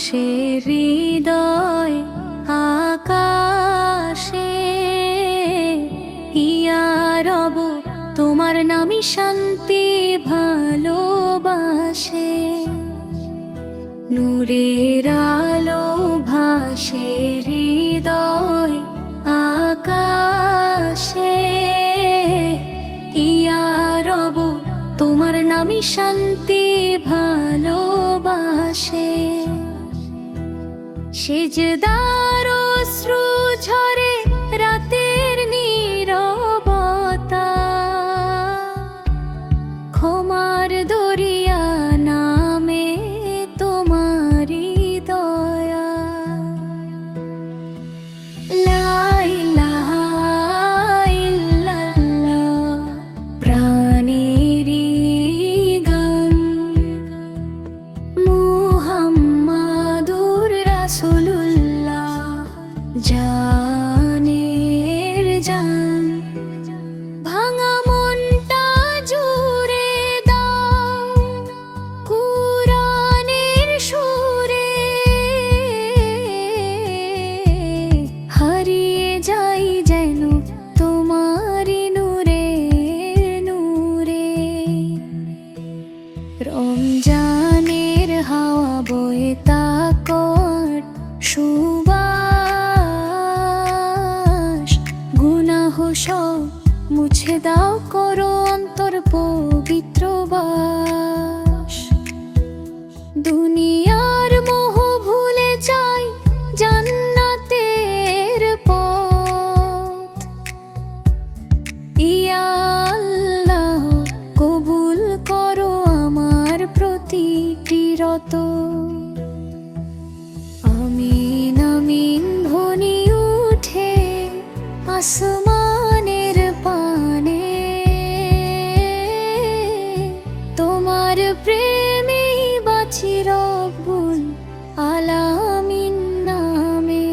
ভাসে হৃদয় আকাশে, ইয়া রব তোমার নামই শান্তি ভালোবাসে। নূরের আলো ভাসে হৃদয় আকাশে, ইয়া রব তোমার নামই শান্তি ভালোবাসে। সিজদার অশ্রু ঝরে রাতের নীরবতা, ক্ষমার দরিয়া নামে তোমারি দয়া। লা ইলাহা ইল্লাল্লাহ প্রাণেরই গান, মুহাম্মাদুর রাসূলুল্লাহ জানের জান। ভাঙা মনটা জুড়ে দাও কুরআনের সুরে, হারিয়ে যাই যেন তোমারি নূরে নূরে। রমজানের হাওয়া বয়ে তাকট সুবাস, গুনাহ সব মুছে দাও করো অন্তর পবিত্র বাস। দুনিয়ার মোহ ভুলে যাই জান্নাতের পথ, ইয়া আল্লাহ কবুল করো আমার প্রতিটি রত। আমিন আমিন ধ্বনি উঠে আসমানের পানে, তোমার প্রেমে বাঁচি রব্বুল আলামিন নামে।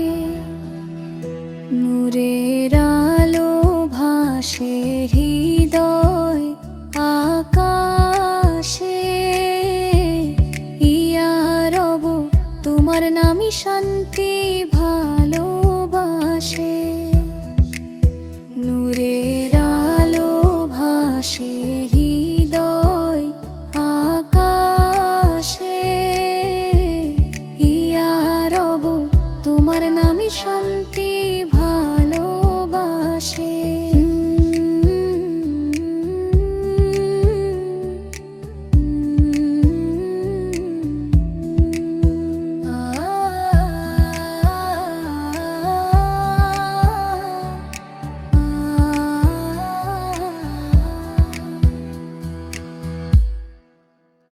নূরের আলো ভাসে হৃদয় আকাশে, ইয়া রব তোমার নামই শান্তি ভালোবাসে। নূরের আলো ভাসে হৃদয় আকাশে, ইয়া রব তোমার নামই শান্তি